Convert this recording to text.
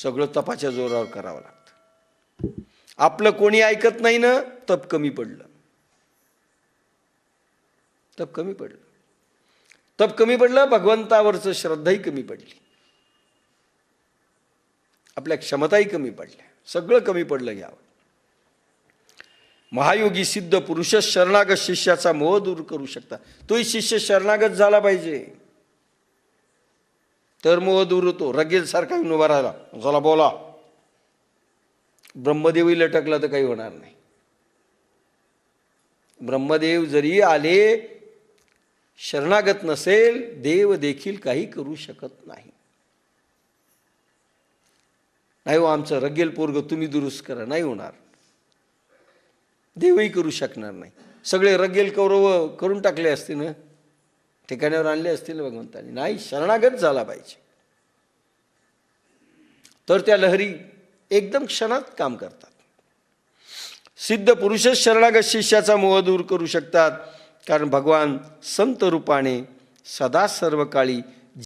सगळं तपाच्या जोरावर करावं लागतं. आपलं कोणी ऐकत नाही ना, तप कमी पडलं. तप कमी पडलं. तप कमी पडलं, भगवंतावरचं श्रद्धाही कमी पडली, आपल्या क्षमताही कमी पडल्या, सगळं कमी पडलं. घ्यावं. महायोगी सिद्ध पुरुष शरणागत शिष्याचा मोह दूर करू शकतात. तोही शिष्य शरणागत झाला पाहिजे, तर मोह दूर होतो. रगेल सारखा येऊन उभा राहिला, चला बोला, ब्रह्मदेवही लटकला तर काही होणार नाही. ब्रह्मदेव जरी आले, शरणागत नसेल, देव देखील काही करू शकत नाही. नाही हो, आमचं रगेल पोरग तुम्ही दुरुस्त करा, नाही होणार. देवही करू शकणार नाही. सगळे रगेल कौरव करून टाकले असते ना, ठिकाण्यावर आणले असतील भगवंतांनी. नाही, शरणागत झाला पाहिजे, तर त्या लहरी एकदम क्षणात काम करतात. सिद्ध पुरुषच शरणागत शिष्याचा मोह दूर करू शकतात, कारण भगवान संत रूपाने सदा सर्व काळी